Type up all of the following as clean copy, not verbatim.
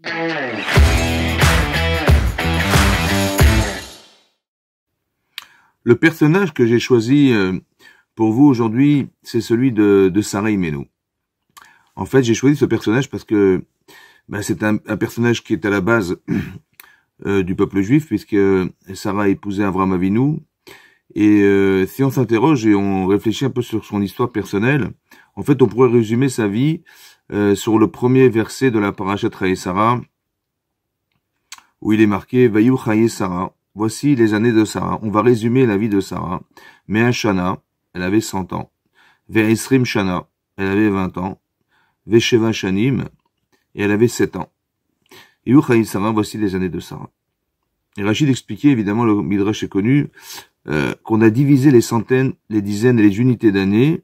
Le personnage que j'ai choisi pour vous aujourd'hui, c'est celui de Sarah Imenu. En fait, j'ai choisi ce personnage parce que c'est un personnage qui est à la base du peuple juif, puisque Sarah a épousé Avraham Avinu. Et si on s'interroge et on réfléchit un peu sur son histoire personnelle, en fait, on pourrait résumer sa vie sur le premier verset de la Parashat Chaye Sarah, où il est marqué « Vayu Chaye Sarah ». Voici les années de Sarah. On va résumer la vie de Sarah. Mea Shana, elle avait 100 ans. Ve'esrim Shana, elle avait 20 ans. Ve'sheva Shanim, et elle avait 7 ans. Vayu Chaye Sarah, voici les années de Sarah. Et Rachid expliquait, évidemment, le Midrash est connu, qu'on a divisé les centaines, les dizaines et les unités d'années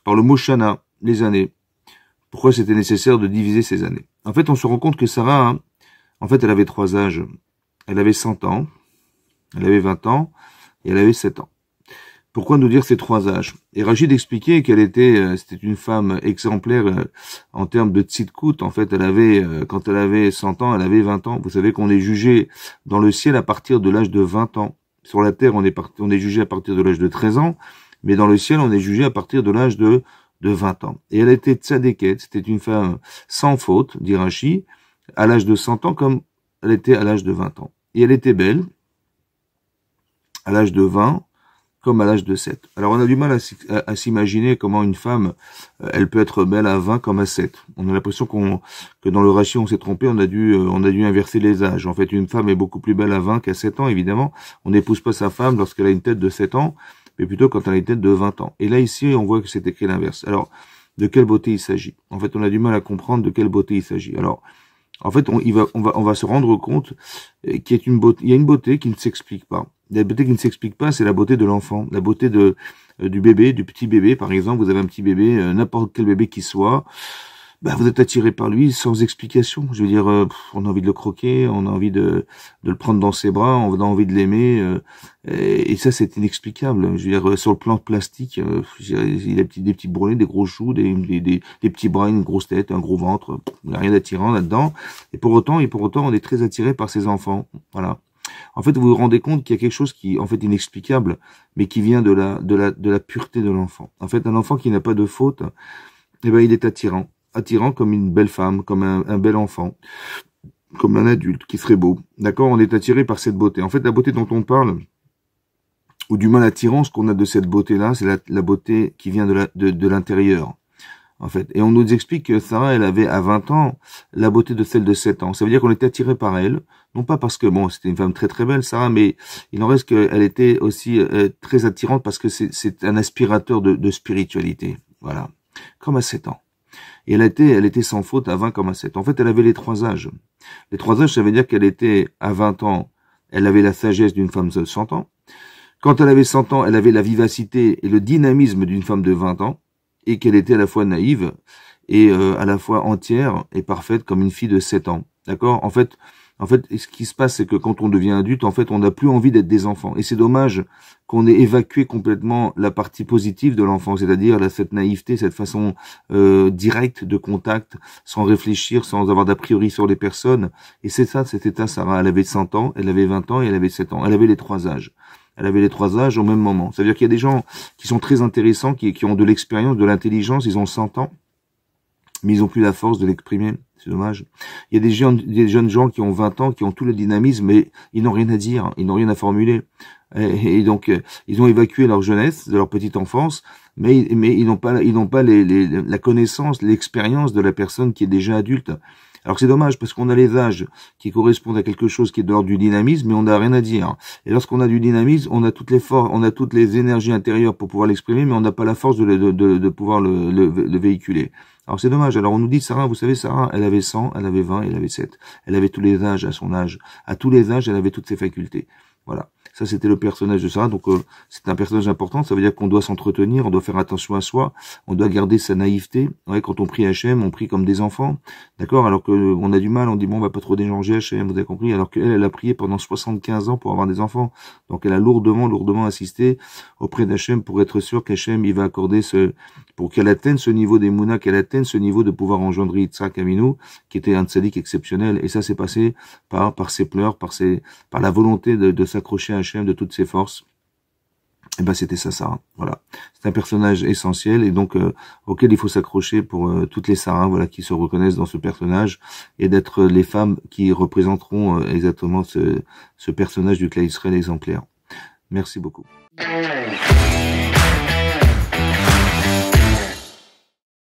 par le mot Shana, les années. Pourquoi c'était nécessaire de diviser ces années? En fait, on se rend compte que Sarah, en fait, elle avait 3 âges. Elle avait 100 ans, elle avait 20 ans, et elle avait 7 ans. Pourquoi nous dire ces 3 âges? Et Rachid expliquait qu'elle était, c'était une femme exemplaire en termes de tzidkout. En fait, elle avait, quand elle avait 100 ans, elle avait 20 ans. Vous savez qu'on est jugé dans le ciel à partir de l'âge de 20 ans. Sur la terre, on est jugé à partir de l'âge de 13 ans, mais dans le ciel, on est jugé à partir de l'âge de 20 ans. Et elle était tzadéket, c'était une femme sans faute, dit Rachid, à l'âge de 100 ans comme elle était à l'âge de 20 ans. Et elle était belle, à l'âge de 20, comme à l'âge de 7. Alors on a du mal à s'imaginer comment une femme, elle peut être belle à 20 comme à 7. On a l'impression que dans le Rashi on s'est trompé, on a dû inverser les âges. En fait, une femme est beaucoup plus belle à 20 qu'à 7 ans, évidemment. On n'épouse pas sa femme lorsqu'elle a une tête de 7 ans, mais plutôt quand elle a une tête de 20 ans. Et là, ici, on voit que c'est écrit l'inverse. Alors, de quelle beauté il s'agit? En fait, on a du mal à comprendre de quelle beauté il s'agit. Alors, en fait, on va se rendre compte qu'il y a une beauté qui ne s'explique pas. La beauté qui ne s'explique pas, c'est la beauté de l'enfant, la beauté du bébé, du petit bébé. Par exemple, vous avez un petit bébé, n'importe quel bébé qui soit, vous êtes attiré par lui sans explication. Je veux dire, on a envie de le croquer, on a envie de le prendre dans ses bras, on a envie de l'aimer, et ça c'est inexplicable. Je veux dire, sur le plan plastique, il a des petits bourrelets, des gros joues, des petits bras, une grosse tête, un gros ventre, il n'y a rien d'attirant là-dedans. Et pour autant, on est très attiré par ses enfants. Voilà. En fait, vous vous rendez compte qu'il y a quelque chose qui, en fait, inexplicable, mais qui vient de la pureté de l'enfant. En fait, un enfant qui n'a pas de faute, il est attirant. Attirant comme une belle femme, comme un bel enfant, comme un adulte qui serait beau. D'accord? On est attiré par cette beauté. En fait, la beauté dont on parle, ou du moins l'attirance qu'on a de cette beauté-là, c'est la beauté qui vient de l'intérieur. En fait. Et on nous explique que Sarah, elle avait à 20 ans la beauté de celle de 7 ans. Ça veut dire qu'on était attiré par elle, non pas parce que, c'était une femme très très belle, Sarah, mais il en reste qu'elle était aussi très attirante parce que c'est un aspirateur de spiritualité. Voilà. Comme à 7 ans. Et elle était sans faute à 20 comme à 7. En fait, elle avait les 3 âges. Les 3 âges, ça veut dire qu'elle était à 20 ans, elle avait la sagesse d'une femme de 100 ans. Quand elle avait 100 ans, elle avait la vivacité et le dynamisme d'une femme de 20 ans. Et qu'elle était à la fois naïve et à la fois entière et parfaite comme une fille de 7 ans. D'accord? En fait, ce qui se passe, c'est que quand on devient adulte, en fait, on n'a plus envie d'être des enfants. Et c'est dommage qu'on ait évacué complètement la partie positive de l'enfant, c'est-à-dire cette naïveté, cette façon directe de contact, sans réfléchir, sans avoir d'a priori sur les personnes. Et c'est ça, cet état, Sarah. Elle avait 100 ans, elle avait 20 ans et elle avait 7 ans. Elle avait les 3 âges. Elle avait les 3 âges au même moment. Ça veut dire qu'il y a des gens qui sont très intéressants, qui ont de l'expérience, de l'intelligence, ils ont 100 ans, mais ils ont plus la force de l'exprimer. C'est dommage. Il y a des jeunes gens qui ont 20 ans, qui ont tout le dynamisme, mais ils n'ont rien à dire, ils n'ont rien à formuler. Et donc, ils ont évacué leur jeunesse, de leur petite enfance, mais ils n'ont pas la connaissance, l'expérience de la personne qui est déjà adulte. Alors c'est dommage parce qu'on a les âges qui correspondent à quelque chose qui est de l'ordre du dynamisme, mais on n'a rien à dire. Et lorsqu'on a du dynamisme, on a toutes les énergies intérieures pour pouvoir l'exprimer, mais on n'a pas la force de pouvoir le véhiculer. Alors c'est dommage. Alors on nous dit Sarah, vous savez Sarah, elle avait 100, elle avait 20, elle avait 7. Elle avait tous les âges à son âge. À tous les âges, elle avait toutes ses facultés. Voilà. Ça, c'était le personnage de Sarah. Donc, c'est un personnage important. Ça veut dire qu'on doit s'entretenir, on doit faire attention à soi, on doit garder sa naïveté. Ouais, quand on prie Hachem, on prie comme des enfants. D'accord? Alors que on a du mal, on dit, bon, on va pas trop déranger Hachem, vous avez compris? Alors qu'elle, elle a prié pendant 75 ans pour avoir des enfants. Donc, elle a lourdement assisté auprès d'Hachem pour être sûr qu'Hachem, il va accorder pour qu'elle atteigne ce niveau d'Emouna, qu'elle atteigne ce niveau de pouvoir engendrer Yitzhak Avinu, qui était un tzaddik exceptionnel. Et ça s'est passé par ses pleurs, par la volonté de s'accrocher à Hachem de toutes ses forces. Et ben c'était ça, Sarah. Voilà, c'est un personnage essentiel et donc auquel il faut s'accrocher pour toutes les Sarah, voilà, qui se reconnaissent dans ce personnage et d'être les femmes qui représenteront exactement ce personnage du Klal Israël exemplaire. Merci beaucoup.